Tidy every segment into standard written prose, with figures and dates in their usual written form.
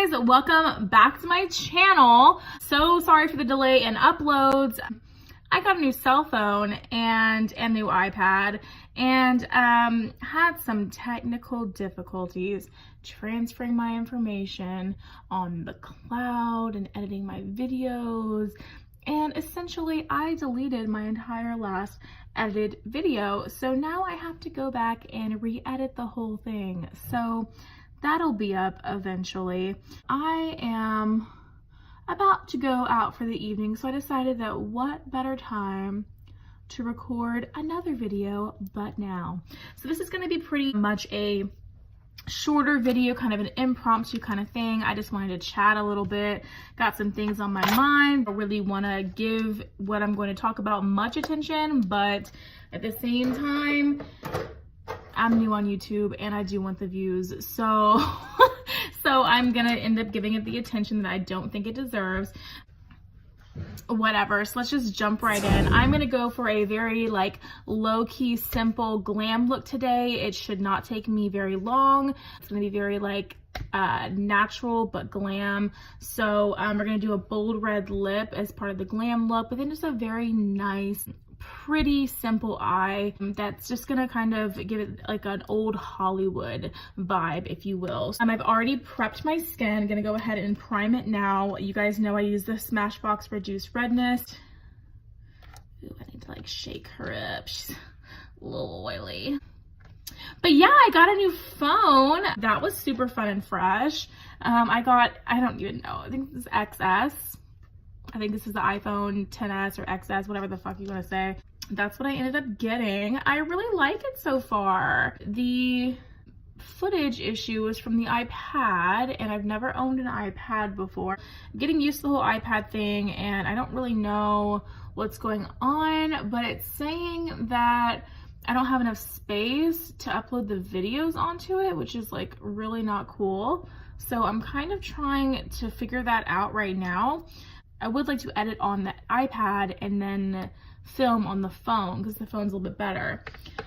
Hey guys, welcome back to my channel. So sorry for the delay in uploads. I got a new cell phone and a new iPad and had some technical difficulties transferring my information on the cloud and editing my videos, and essentially I deleted my entire last edited video, so now I have to go back and re-edit the whole thing. So that'll be up eventually. I am about to go out for the evening, so I decided that what better time to record another video but now. So this is going to be pretty much a shorter video, kind of an impromptu kind of thing. I just wanted to chat a little bit, got some things on my mind. I really want to give what I'm going to talk about much attention, but at the same time, I'm new on YouTube and I do want the views, so I'm gonna end up giving it the attention that I don't think it deserves. Whatever, so let's just jump right in. I'm gonna go for a very like low-key, simple glam look today. It should not take me very long. It's gonna be very like natural but glam. So we're gonna do a bold red lip as part of the glam look, but then just a very nice, pretty simple eye that's just gonna kind of give it like an old Hollywood vibe, if you will. I've already prepped my skin. I'm gonna go ahead and prime it now. You guys know I use the Smashbox Reduced Redness. Ooh, I need to like shake her up. She's a little oily. But yeah, I got a new phone. That was super fun and fresh. I don't even know, I think this is XS. I think this is the iPhone XS or XS, whatever the fuck you want to say. That's what I ended up getting. I really like it so far. The footage issue was from the iPad, and I've never owned an iPad before. I'm getting used to the whole iPad thing, and I don't really know what's going on, but it's saying that I don't have enough space to upload the videos onto it, which is like really not cool. So I'm kind of trying to figure that out right now. I would like to edit on the iPad and then film on the phone because the phone's a little bit better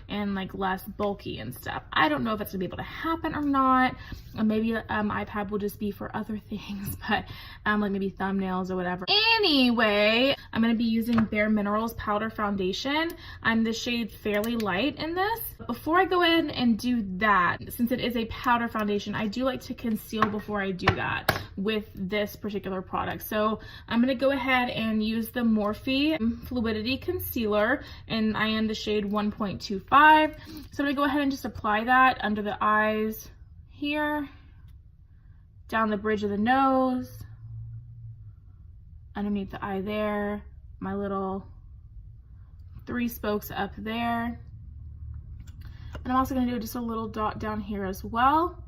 and like less bulky and stuff. I don't know if that's gonna be able to happen or not. Maybe iPad will just be for other things, but like maybe thumbnails or whatever. Anyway, I'm gonna be using Bare Minerals Powder Foundation. I'm the shade Fairly Light in this. Before I go in and do that, since it is a powder foundation, I do like to conceal before I do that with this particular product. So I'm gonna go ahead and use the Morphe Fluidity Concealer, and I am the shade 1.25. So I'm gonna go ahead and just apply that under the eyes here, down the bridge of the nose, underneath the eye there, my little 3 spokes up there. And I'm also gonna do just a little dot down here as well.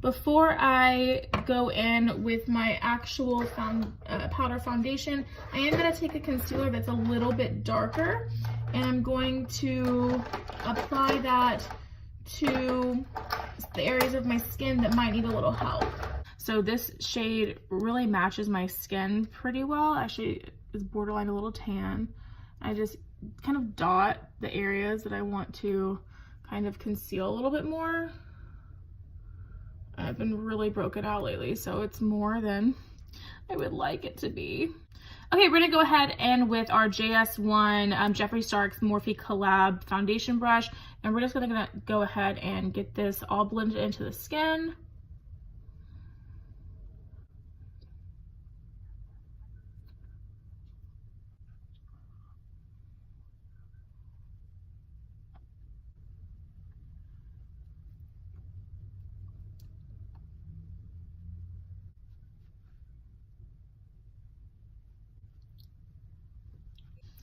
Before I go in with my actual powder foundation, I am going to take a concealer that's a little bit darker, and I'm going to apply that to the areas of my skin that might need a little help. So this shade really matches my skin pretty well. Actually, it's borderline a little tan. I just kind of dot the areas that I want to kind of conceal a little bit more. I've been really broken out lately, so it's more than I would like it to be. Okay, we're gonna go ahead and with our JS1 Jeffree Star's Morphe Collab foundation brush, and we're just gonna go ahead and get this all blended into the skin.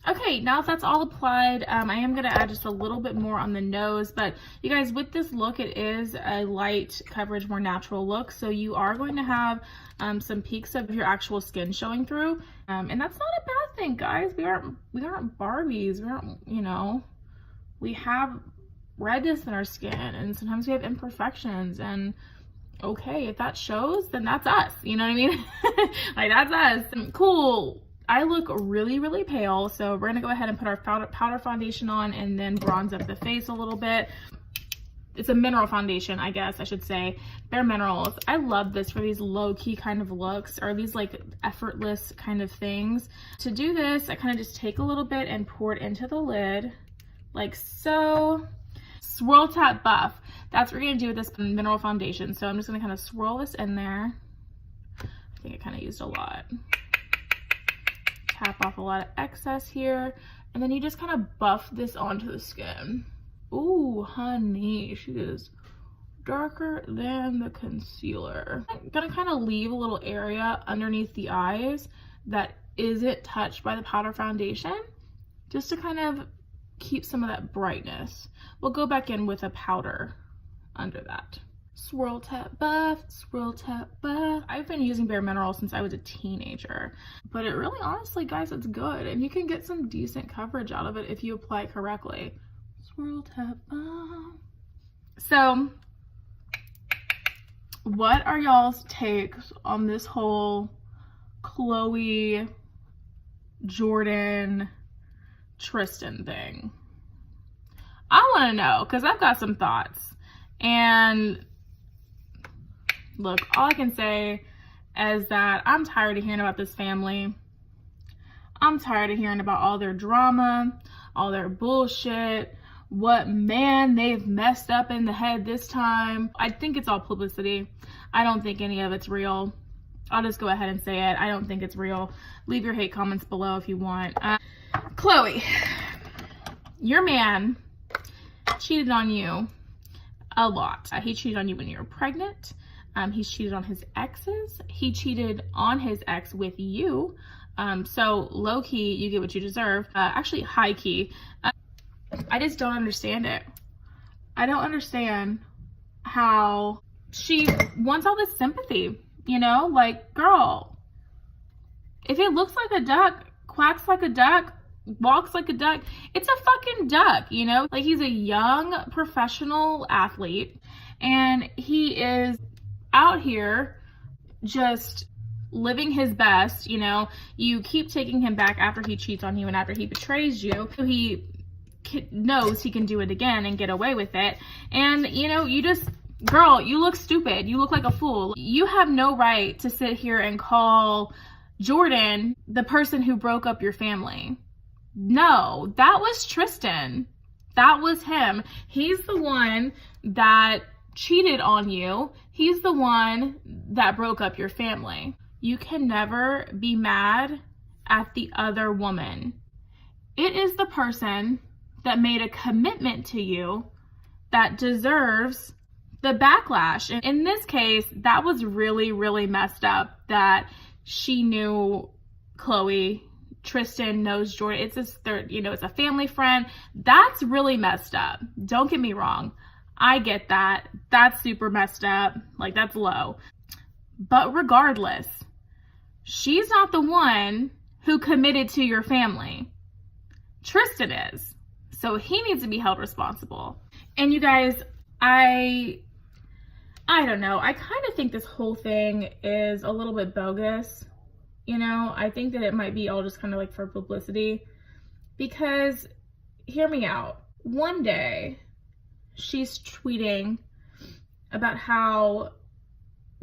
Okay, now that that's all applied, I am going to add just a little bit more on the nose, but you guys, with this look, it is a light coverage, more natural look, so you are going to have some peaks of your actual skin showing through, and that's not a bad thing, guys. We aren't Barbies. We aren't, you know, we have redness in our skin, and sometimes we have imperfections, and okay, if that shows, then that's us, you know what I mean? Like, that's us. Cool. I look really, really pale, so we're gonna go ahead and put our powder foundation on and then bronze up the face a little bit. It's a mineral foundation, I guess I should say. Bare Minerals. I love this for these low-key kind of looks, or these like effortless kind of things. To do this, I kind of just take a little bit and pour it into the lid, like so. Swirl Tap Buff. That's what we're gonna do with this mineral foundation. So I'm just gonna kind of swirl this in there. I think I kind of used a lot. Tap off a lot of excess here. And then you just kind of buff this onto the skin. Ooh, honey, she is darker than the concealer. I'm gonna kind of leave a little area underneath the eyes that isn't touched by the powder foundation, just to kind of keep some of that brightness. We'll go back in with a powder under that. Swirl Tap Buff, Swirl Tap Buff. I've been using Bare Minerals since I was a teenager, but it really, honestly, guys, it's good, and you can get some decent coverage out of it if you apply it correctly. Swirl Tap Buff. So, what are y'all's takes on this whole Khloe, Jordyn, Tristan thing? I want to know, because I've got some thoughts. And look, all I can say is that I'm tired of hearing about this family. I'm tired of hearing about all their drama, all their bullshit, what man they've messed up in the head this time. I think it's all publicity. I don't think any of it's real. I'll just go ahead and say it. I don't think it's real. Leave your hate comments below if you want. Khloe, your man cheated on you a lot. He cheated on you when you were pregnant. He's cheated on his exes. He cheated on his ex with you. So low key, you get what you deserve. Actually, high key. I just don't understand it. I don't understand how she wants all this sympathy, you know? Like, girl, if it looks like a duck, quacks like a duck, walks like a duck, it's a fucking duck, you know? Like, he's a young professional athlete, and he is out here just living his best, you know? You keep taking him back after he cheats on you and after he betrays you. He knows he can do it again and get away with it. And, you know, you just, girl, you look stupid. You look like a fool. You have no right to sit here and call Jordyn the person who broke up your family. No, that was Tristan. That was him. He's the one that cheated on you. He's the one that broke up your family. You can never be mad at the other woman. It is the person that made a commitment to you that deserves the backlash. And in this case, that was really, really messed up that she knew Khloe. Tristan knows Jordyn. It's his third, you know, it's a family friend. That's really messed up. Don't get me wrong. I get that. That's super messed up. Like, that's low. But regardless, she's not the one who committed to your family. Tristan is. So he needs to be held responsible. And you guys, I don't know. I kind of think this whole thing is a little bit bogus. You know, I think that it might be all just kind of like for publicity, because hear me out. One day she's tweeting about how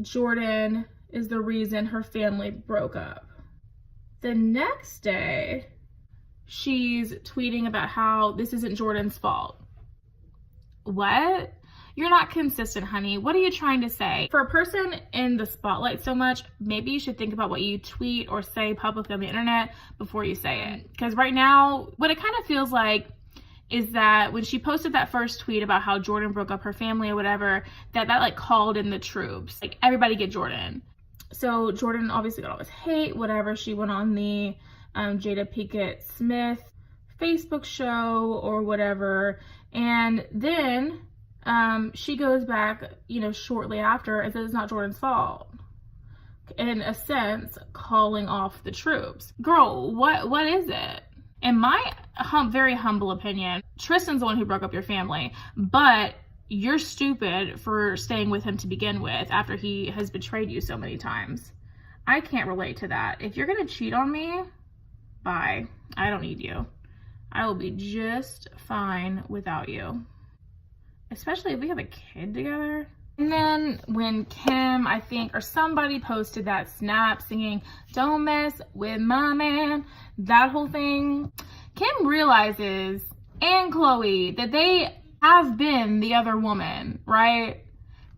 Jordyn is the reason her family broke up. The next day she's tweeting about how this isn't Jordyn's fault. What? You're not consistent, honey. What are you trying to say? For a person in the spotlight so much, maybe you should think about what you tweet or say publicly on the internet before you say it. Because right now, what it kind of feels like is that when she posted that first tweet about how Jordyn broke up her family or whatever, that like called in the troops. Like, everybody get Jordyn. So Jordyn obviously got all this hate, whatever. She went on the Jada Pinkett Smith Facebook show or whatever. And then she goes back, you know, shortly after and says it's not Jordyn's fault. In a sense, calling off the troops. Girl, what is it? In my very humble opinion, Tristan's the one who broke up your family, but you're stupid for staying with him to begin with after he has betrayed you so many times. I can't relate to that. If you're gonna cheat on me, bye. I don't need you. I will be just fine without you. especially if we have a kid together. And then when Kim, I think, or somebody posted that snap singing, "Don't mess with my man," that whole thing, Kim realizes, and Khloe, that they have been the other woman, right?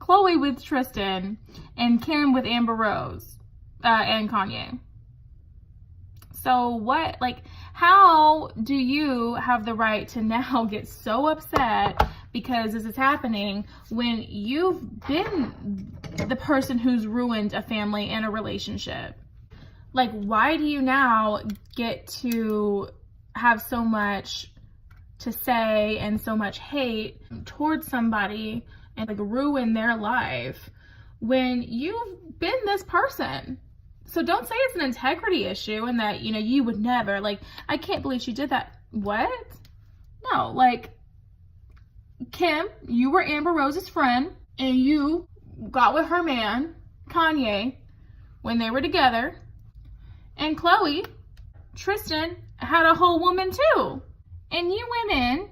Khloe with Tristan and Kim with Amber Rose and Kanye. So what, like, how do you have the right to now get so upset because this is happening when you've been the person who's ruined a family and a relationship? Like, why do you now get to have so much to say and so much hate towards somebody and like ruin their life when you've been this person? So don't say it's an integrity issue and that, you know, you would never, like, I can't believe she did that. What? No, like, Kim, you were Amber Rose's friend and you got with her man, Kanye, when they were together. And Khloe, Tristan, had a whole woman too. And you went in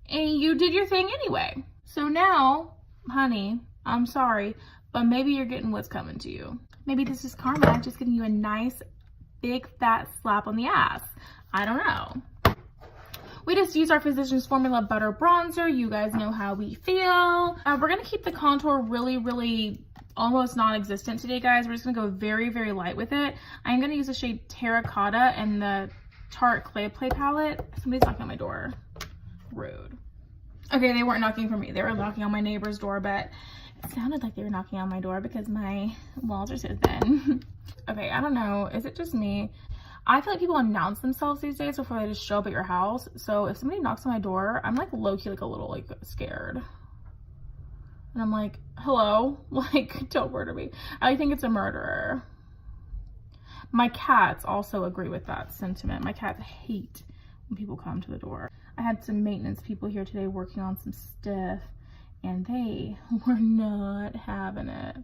and you did your thing anyway. So now, honey, I'm sorry, but maybe you're getting what's coming to you. Maybe this is karma, just giving you a nice, big, fat slap on the ass. I don't know. We just use our Physicians Formula Butter Bronzer. You guys know how we feel. We're going to keep the contour really, really almost non-existent today, guys. We're just going to go very, very light with it. I'm going to use the shade Terracotta and the Tarte Clay Play palette. Somebody's knocking on my door. Rude. Okay, they weren't knocking for me. They were knocking on my neighbor's door, but it sounded like they were knocking on my door because my walls are so thin. Okay, I don't know. Is it just me? I feel like people announce themselves these days before they just show up at your house. So if somebody knocks on my door, I'm like low-key like a little like scared. And I'm like, hello? Like, don't murder me. I think it's a murderer. My cats also agree with that sentiment. My cats hate when people come to the door. I had some maintenance people here today working on some stuff, and they were not having it.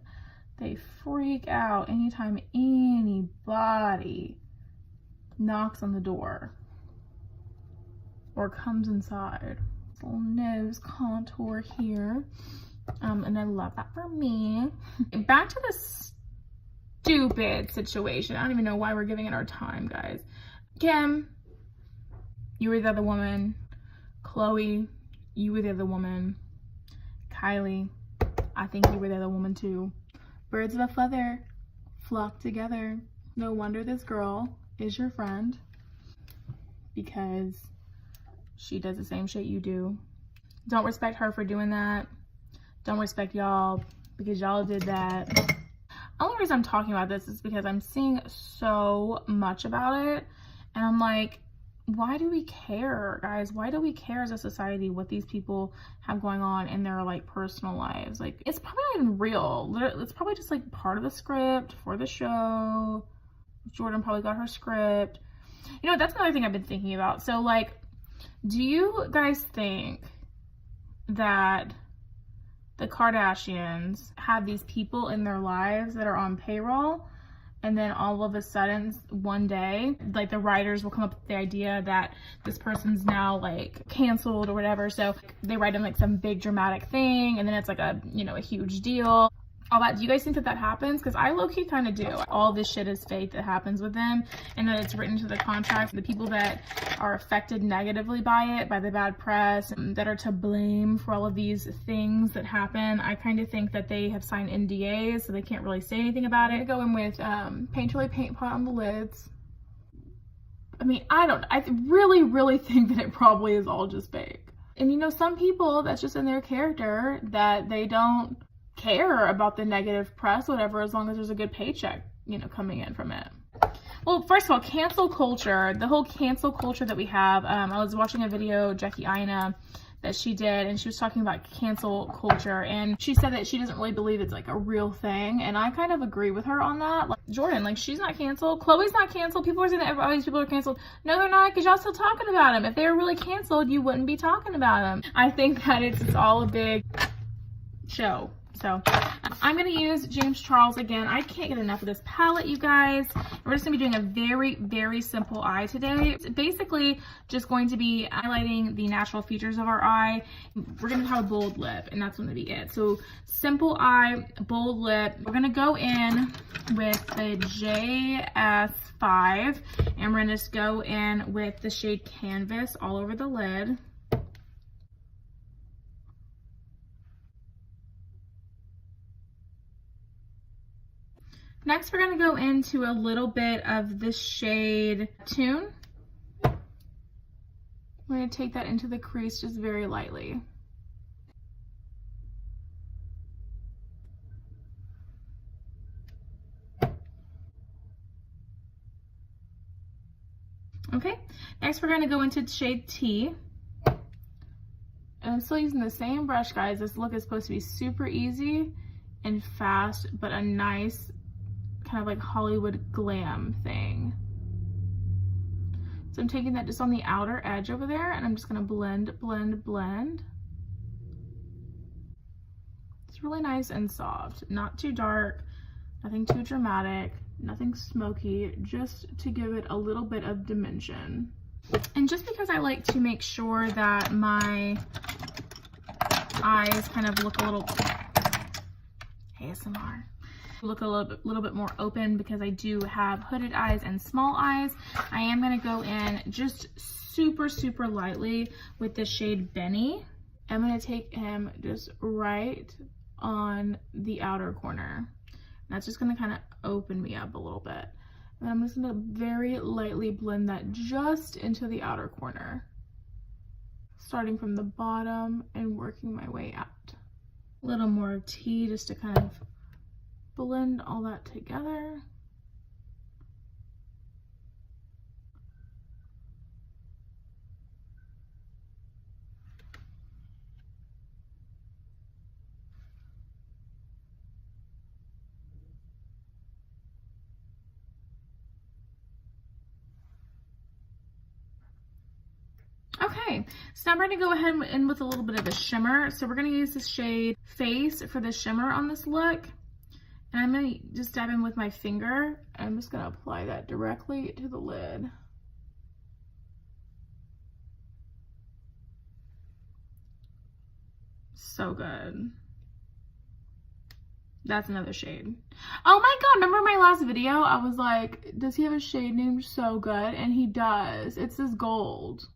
They freak out anytime anybody knocks on the door or comes inside. Little nose contour here. And I love that for me. Back to the stupid situation. I don't even know why we're giving it our time, guys. Kim, you were the other woman. Khloe, you were the other woman. Kylie, I think you were the other woman too. Birds of a feather flock together. No wonder this girl is your friend, because she does the same shit you do. Don't respect her for doing that. Don't respect y'all because y'all did that. Only reason I'm talking about this is because I'm seeing so much about it, and I'm like, why do we care, guys? Why do we care as a society what these people have going on in their like personal lives? Like, it's probably not even real. It's probably just like part of the script for the show. Jordyn probably got her script. You know, that's another thing I've been thinking about. So like, do you guys think that the Kardashians have these people in their lives that are on payroll, and then all of a sudden one day like the writers will come up with the idea that this person's now like canceled or whatever, so they write in like some big dramatic thing and then it's like a, you know, a huge deal, all that? Do you guys think that that happens? Because I low-key kind of do. All this shit is fake that happens with them, and that it's written to the contract. The people that are affected negatively by it, by the bad press, that are to blame for all of these things that happen, I kind of think that they have signed NDAs, so they can't really say anything about it. Go in with painterly paint pot on the lids. I mean, I really, really think that it probably is all just fake. And you know, some people, that's just in their character, that they don't care about the negative press, whatever, as long as there's a good paycheck, you know, coming in from it. Well, first of all, cancel culture, the whole cancel culture that we have. I was watching a video, Jackie Aina, that she did, and she was talking about cancel culture, and she said that she doesn't really believe it's like a real thing, and I kind of agree with her on that. Like, Jordyn, like, she's not canceled. Khloe's not canceled. People are saying that all these people are canceled. No, they're not, because y'all still talking about them. If they were really canceled, you wouldn't be talking about them. I think that it's all a big show. So I'm going to use James Charles again. I can't get enough of this palette, you guys. We're just going to be doing a very, very simple eye today. It's basically just going to be highlighting the natural features of our eye. We're going to have a bold lip, and that's going to be it. So simple eye, bold lip. We're going to go in with the JS5, and we're going to just go in with the shade Canvas all over the lid. Next, we're going to go into a little bit of the shade Tune. We're going to take that into the crease just very lightly. Okay, next we're going to go into shade T. And I'm still using the same brush, guys. This look is supposed to be super easy and fast, but a nice kind of like Hollywood glam thing. So I'm taking that just on the outer edge over there, and I'm just going to blend, blend, blend. It's really nice and soft, not too dark, nothing too dramatic, nothing smoky, just to give it a little bit of dimension. And just because I like to make sure that my eyes kind of look a little ASMR, look a little bit more open, because I do have hooded eyes and small eyes, I am going to go in just super, super lightly with the shade Benny. I'm going to take him just right on the outer corner. That's just going to kind of open me up a little bit. And I'm just going to very lightly blend that just into the outer corner, starting from the bottom and working my way out. A little more tea just to kind of blend all that together. Okay, so I'm going to go ahead and in with a little bit of a shimmer. So we're going to use the shade Face for the shimmer on this look. And I'm going to just dab in with my finger. I'm just going to apply that directly to the lid. So good. That's another shade. Oh my god, remember my last video? I was like, does he have a shade named So Good? And he does. It's this gold.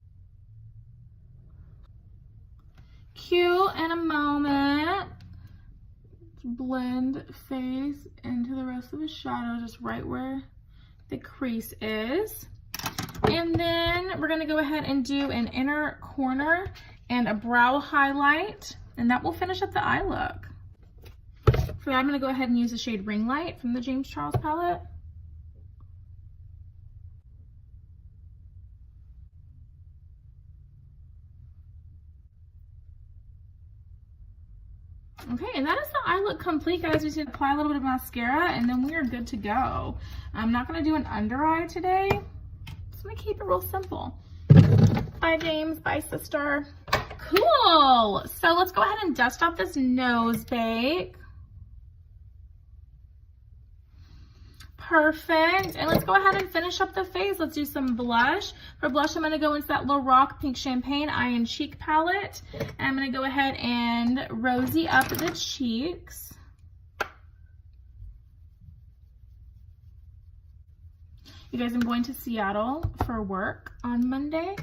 Cute in a moment. Blend Face into the rest of the shadow, just right where the crease is. And then we're going to go ahead and do an inner corner and a brow highlight, and that will finish up the eye look. For that, I'm going to go ahead and use the shade Ring Light from the James Charles palette. Okay, and that is the eye look complete, guys. We just need to apply a little bit of mascara, and then we are good to go. I'm not going to do an under eye today. Just going to keep it real simple. Bye, James. Bye, sister. Cool. So let's go ahead and dust off this nose bake. Perfect. And let's go ahead and finish up the face. Let's do some blush. For blush, I'm going to go into that Lorac Pink Champagne Eye and Cheek palette. And I'm going to go ahead and rosy up the cheeks. You guys, I'm going to Seattle for work on Monday.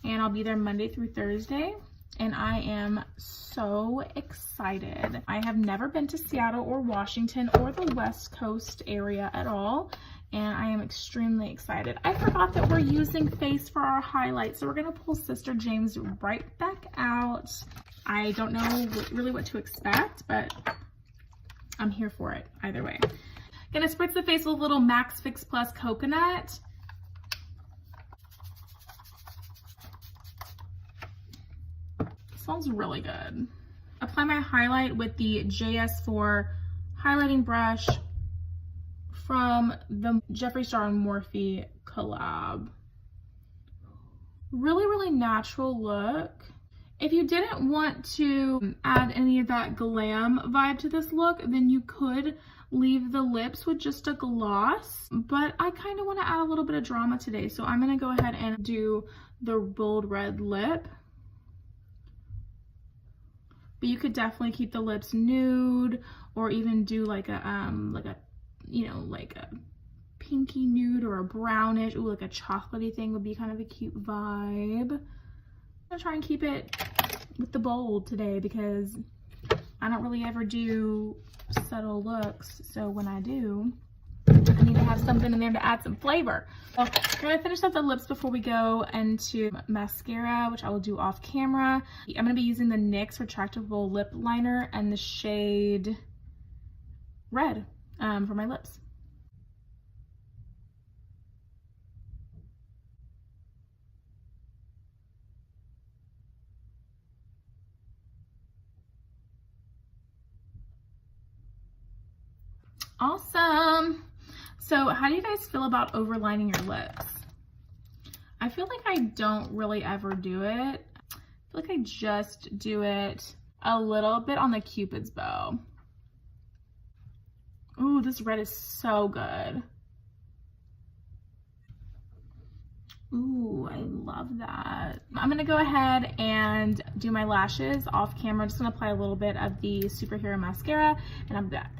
And I'll be there Monday through Thursday. And I am so excited. I have never been to Seattle or Washington or the West Coast area at all, and I am extremely excited. I forgot that we're using Face for our highlight, so we're going to pull Sister James right back out. I don't know really what to expect, but I'm here for it either way. Gonna spritz the face with a little Max Fix Plus Coconut. Smells really good. Apply my highlight with the JS4 highlighting brush from the Jeffree Star and Morphe collab. Really, really natural look. If you didn't want to add any of that glam vibe to this look, then you could leave the lips with just a gloss, but I kind of want to add a little bit of drama today, so I'm going to go ahead and do the bold red lip. But you could definitely keep the lips nude, or even do like a you know, like a pinky nude or a brownish. Ooh, like a chocolatey thing would be kind of a cute vibe. I'm gonna try and keep it with the bold today because I don't really ever do subtle looks, so when I do, I need to have something in there to add some flavor. So I'm gonna finish up the lips before we go into mascara, which I will do off camera. I'm gonna be using the NYX Retractable Lip Liner and the shade Red for my lips. Awesome. So how do you guys feel about overlining your lips? I feel like I don't really ever do it. I feel like I just do it a little bit on the Cupid's bow. Ooh, this red is so good. Ooh, I love that. I'm gonna go ahead and do my lashes off camera. I'm just gonna apply a little bit of the Superhero mascara and I'm back.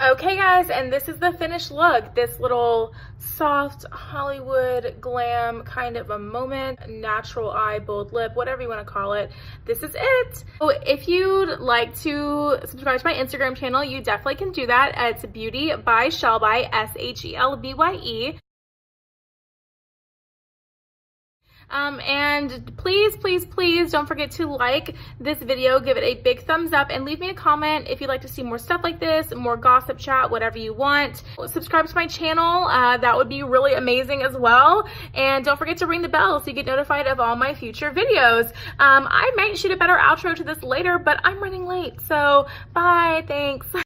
Okay guys, and this is the finished look. This little soft Hollywood glam kind of a moment, natural eye, bold lip, whatever you want to call it. This is it. So if you'd like to subscribe to my Instagram channel, you definitely can do that. It's Beauty by ShelbyE, ShelBye. And please don't forget to like this video, give it a big thumbs up, and leave me a comment if you'd like to see more stuff like this, more gossip chat, whatever you want. Subscribe to my channel, that would be really amazing as well. And don't forget to ring the bell so you get notified of all my future videos. I might shoot a better outro to this later, but I'm running late, so bye, thanks.